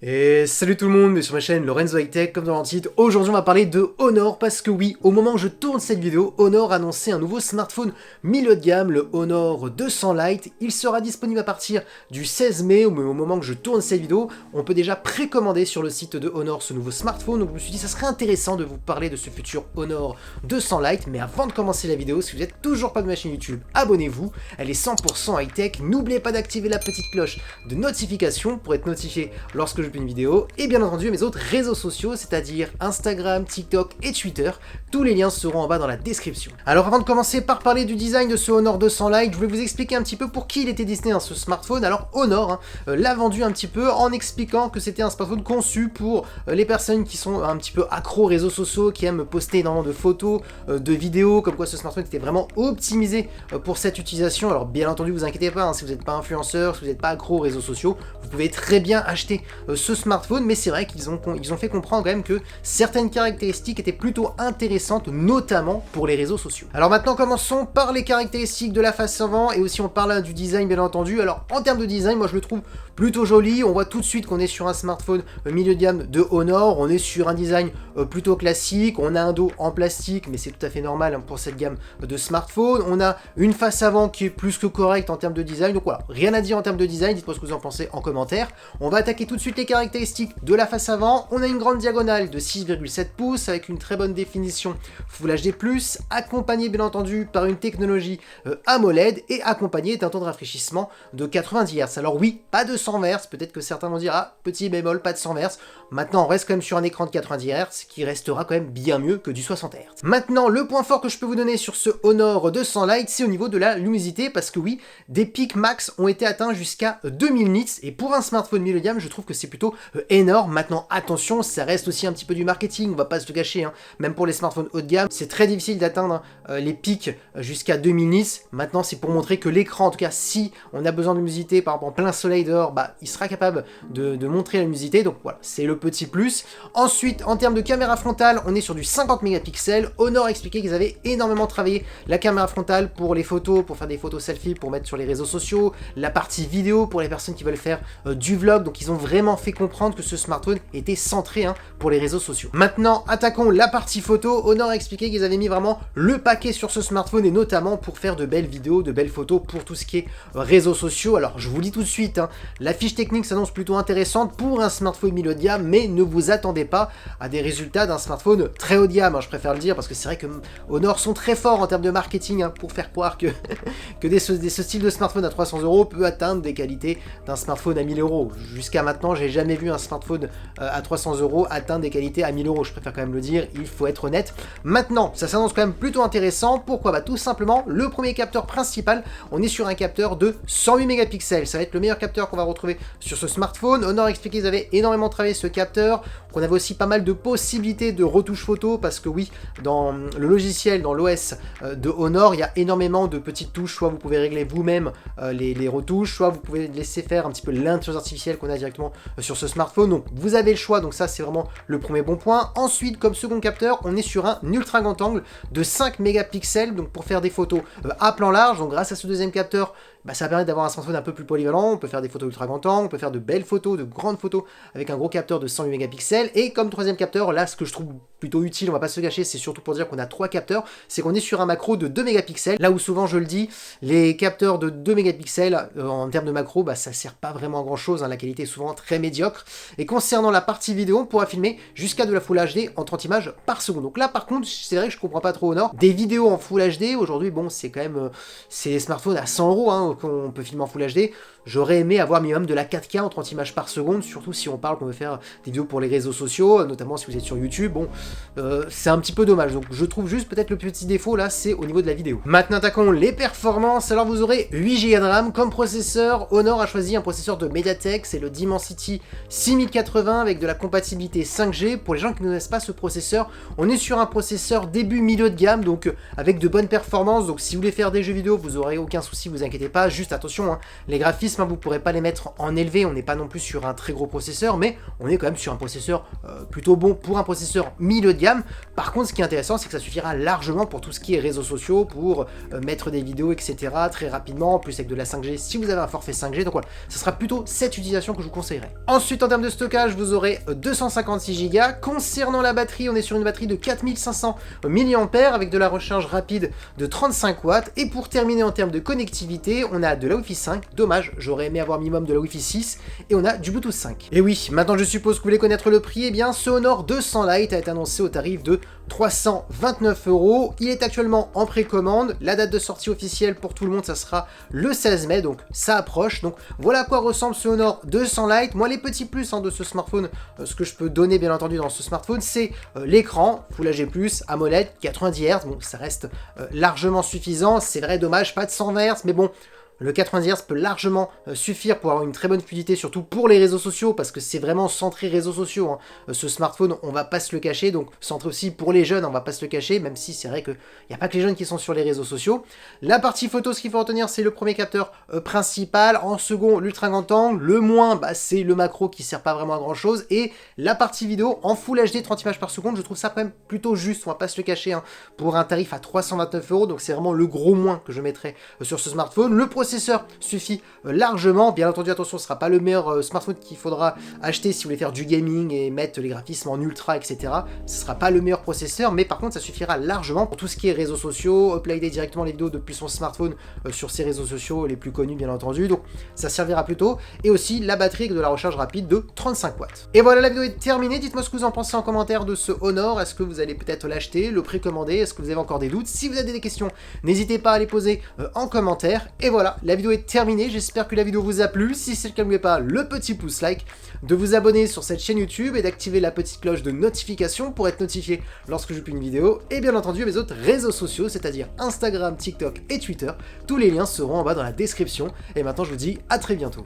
Et salut tout le monde, mais sur ma chaîne Lorenzo High Tech, comme dans le titre, aujourd'hui on va parler de Honor, parce que oui, au moment où je tourne cette vidéo, Honor a annoncé un nouveau smartphone milieu de gamme, le Honor 200 Lite. Il sera disponible à partir du 16 mai, mais au moment que je tourne cette vidéo, on peut déjà précommander sur le site de Honor ce nouveau smartphone, donc je me suis dit ça serait intéressant de vous parler de ce futur Honor 200 Lite, mais avant de commencer la vidéo, si vous n'êtes toujours pas de ma chaîne YouTube, abonnez-vous, elle est 100% high tech, n'oubliez pas d'activer la petite cloche de notification pour être notifié lorsque je publie une vidéo, et bien entendu mes autres réseaux sociaux, c'est-à-dire Instagram, TikTok et Twitter. Tous les liens seront en bas dans la description. Alors avant de commencer par parler du design de ce Honor 200 Lite, je voulais vous expliquer un petit peu pour qui il était destiné ce smartphone. Alors Honor l'a vendu un petit peu en expliquant que c'était un smartphone conçu pour les personnes qui sont un petit peu accros aux réseaux sociaux, qui aiment poster énormément de photos, de vidéos, comme quoi ce smartphone était vraiment optimisé pour cette utilisation. Alors bien entendu, vous inquiétez pas, si vous n'êtes pas influenceur, si vous n'êtes pas accro aux réseaux sociaux, vous pouvez très bien acheter ce smartphone, mais c'est vrai qu'ils ont fait comprendre quand même que certaines caractéristiques étaient plutôt intéressantes, notamment pour les réseaux sociaux. Alors maintenant, commençons par les caractéristiques de la face avant, et aussi on parle du design bien entendu. Alors en termes de design, moi je le trouve plutôt joli. On voit tout de suite qu'on est sur un smartphone milieu de gamme de Honor, on est sur un design plutôt classique, on a un dos en plastique, mais c'est tout à fait normal pour cette gamme de smartphones. On a une face avant qui est plus que correcte en termes de design, donc voilà, rien à dire en termes de design, dites-moi ce que vous en pensez en commentaire. On va attaquer tout de suite les caractéristiques de la face avant. On a une grande diagonale de 6,7 pouces avec une très bonne définition Full HD+, accompagnée bien entendu par une technologie AMOLED et accompagnée d'un temps de rafraîchissement de 90 Hz. Alors oui, pas de 100 Hz, peut-être que certains vont dire ah, petit bémol, pas de 100 Hz. Maintenant, on reste quand même sur un écran de 90 Hz qui restera quand même bien mieux que du 60 Hz. Maintenant, le point fort que je peux vous donner sur ce Honor 200 Lite, c'est au niveau de la luminosité, parce que oui, des pics max ont été atteints jusqu'à 2000 nits, et pour un smartphone milieu de gamme, je trouve que c'est plutôt énorme. Maintenant, attention, ça reste aussi un petit peu du marketing, on va pas se le cacher, même pour les smartphones haut de gamme, c'est très difficile d'atteindre les pics jusqu'à 2000 nits. Maintenant, c'est pour montrer que l'écran, en tout cas, si on a besoin de luminosité, par exemple en plein soleil dehors, bah, il sera capable de montrer la luminosité, donc voilà, c'est le petit plus. Ensuite, en termes de caméra frontale, on est sur du 50 mégapixels. Honor a expliqué qu'ils avaient énormément travaillé la caméra frontale pour les photos, pour faire des photos selfie, pour mettre sur les réseaux sociaux, la partie vidéo pour les personnes qui veulent faire du vlog, donc ils ont vraiment fait comprendre que ce smartphone était centré pour les réseaux sociaux. Maintenant, attaquons la partie photo. Honor a expliqué qu'ils avaient mis vraiment le paquet sur ce smartphone, et notamment pour faire de belles vidéos, de belles photos pour tout ce qui est réseaux sociaux. Alors je vous dis tout de suite, la fiche technique s'annonce plutôt intéressante pour un smartphone milieu de gamme, mais ne vous attendez pas à des résultats d'un smartphone très haut de gamme, je préfère le dire, parce que c'est vrai que Honor sont très forts en termes de marketing pour faire croire que, ce style de smartphone à 300 € peut atteindre des qualités d'un smartphone à 1000 €. Jusqu'à maintenant, j'ai jamais vu un smartphone à 300 € atteindre des qualités à 1000 €, je préfère quand même le dire, il faut être honnête. Maintenant, ça s'annonce quand même plutôt intéressant. Pourquoi? Bah tout simplement, le premier capteur principal, on est sur un capteur de 108 mégapixels, ça va être le meilleur capteur qu'on va retrouver sur ce smartphone. Honor a expliqué qu'ils avaient énormément travaillé ce capteur, qu'on avait aussi pas mal de possibilités de retouches photo, parce que oui, dans le logiciel, dans l'OS de Honor, il y a énormément de petites touches, soit vous pouvez régler vous-même les retouches, soit vous pouvez laisser faire un petit peu l'intelligence artificielle qu'on a directement sur ce smartphone, donc vous avez le choix, donc ça c'est vraiment le premier bon point. Ensuite, comme second capteur, on est sur un ultra grand angle de 5 mégapixels, donc pour faire des photos à plan large. Donc grâce à ce deuxième capteur, bah, ça permet d'avoir un smartphone un peu plus polyvalent, on peut faire des photos ultra grand angle, on peut faire de belles photos, de grandes photos avec un gros capteur de 108 mégapixels. Et comme troisième capteur, là ce que je trouve plutôt utile, on va pas se cacher, c'est surtout pour dire qu'on a 3 capteurs, c'est qu'on est sur un macro de 2 mégapixels, là où souvent je le dis, les capteurs de 2 mégapixels en termes de macro, bah, ça sert pas vraiment à grand chose, la qualité est souvent très médiocre. Et concernant la partie vidéo, on pourra filmer jusqu'à de la Full HD en 30 images par seconde. Donc là par contre, c'est vrai que je comprends pas trop Honor. Des vidéos en Full HD, aujourd'hui bon c'est quand même, c'est des smartphones à 100 € qu'on peut filmer en Full HD. J'aurais aimé avoir minimum de la 4K en 30 images par seconde, surtout si on parle qu'on veut faire des vidéos pour les réseaux sociaux, notamment si vous êtes sur YouTube. Bon, c'est un petit peu dommage, donc je trouve juste peut-être le petit défaut là, c'est au niveau de la vidéo. Maintenant attaquons les performances. Alors vous aurez 8 Go de RAM comme processeur. Honor a choisi un processeur de MediaTek, c'est le Dimensity 6080 avec de la compatibilité 5G. Pour les gens qui ne connaissent pas ce processeur, on est sur un processeur début milieu de gamme, donc avec de bonnes performances. Donc si vous voulez faire des jeux vidéo, vous aurez aucun souci, vous inquiétez pas. Juste attention, les graphismes graphismes, hein, vous pourrez pas les mettre en élevé, on n'est pas non plus sur un très gros processeur, mais on est quand même sur un processeur plutôt bon pour un processeur milieu de gamme. Par contre, ce qui est intéressant, c'est que ça suffira largement pour tout ce qui est réseaux sociaux, pour mettre des vidéos, etc. très rapidement, en plus avec de la 5G si vous avez un forfait 5G, donc voilà, ce sera plutôt cette utilisation que je vous conseillerais. Ensuite, en termes de stockage, vous aurez 256 Go. Concernant la batterie, on est sur une batterie de 4500 mAh avec de la recharge rapide de 35 watts. Et pour terminer en termes de connectivité, on a de la Wi-Fi 5, dommage, j'aurais aimé avoir minimum de la Wi-Fi 6, et on a du Bluetooth 5. Et oui, maintenant je suppose que vous voulez connaître le prix, eh bien ce Honor 200 Lite a été annoncé au tarif de 329 €. Il est actuellement en précommande, la date de sortie officielle pour tout le monde, ça sera le 16 mai, donc ça approche. Donc voilà à quoi ressemble ce Honor 200 Lite. Moi, les petits plus de ce smartphone, ce que je peux donner bien entendu dans ce smartphone, c'est l'écran Full HD+, AMOLED, 90 Hz, bon ça reste largement suffisant, c'est vrai, dommage, pas de 120 Hz, mais bon, le 90 Hz peut largement suffire pour avoir une très bonne fluidité, surtout pour les réseaux sociaux, parce que c'est vraiment centré réseaux sociaux, hein. Ce smartphone, on va pas se le cacher, donc centré aussi pour les jeunes, on va pas se le cacher, même si c'est vrai qu'il n'y a pas que les jeunes qui sont sur les réseaux sociaux. La partie photo, ce qu'il faut retenir, c'est le premier capteur principal, en second, l'ultra grand angle, le moins, bah, c'est le macro qui sert pas vraiment à grand chose, et la partie vidéo en Full HD 30 images par seconde, je trouve ça quand même plutôt juste, on va pas se le cacher, hein, pour un tarif à 329 €, donc c'est vraiment le gros moins que je mettrais sur ce smartphone. Le processeur suffit largement, bien entendu attention, ce sera pas le meilleur smartphone qu'il faudra acheter si vous voulez faire du gaming et mettre les graphismes en ultra, etc. Ce sera pas le meilleur processeur, mais par contre ça suffira largement pour tout ce qui est réseaux sociaux, uploader directement les vidéos depuis son smartphone sur ses réseaux sociaux les plus connus bien entendu, donc ça servira plutôt, et aussi la batterie avec de la recharge rapide de 35 watts. Et voilà, la vidéo est terminée, dites-moi ce que vous en pensez en commentaire de ce Honor, est-ce que vous allez peut-être l'acheter, le précommander, est-ce que vous avez encore des doutes? Si vous avez des questions, n'hésitez pas à les poser en commentaire, et voilà, la vidéo est terminée, j'espère que la vidéo vous a plu, si c'est le cas n'oubliez pas le petit pouce like, de vous abonner sur cette chaîne YouTube et d'activer la petite cloche de notification pour être notifié lorsque je publie une vidéo, et bien entendu mes autres réseaux sociaux, c'est-à-dire Instagram, TikTok et Twitter, tous les liens seront en bas dans la description, et maintenant je vous dis à très bientôt.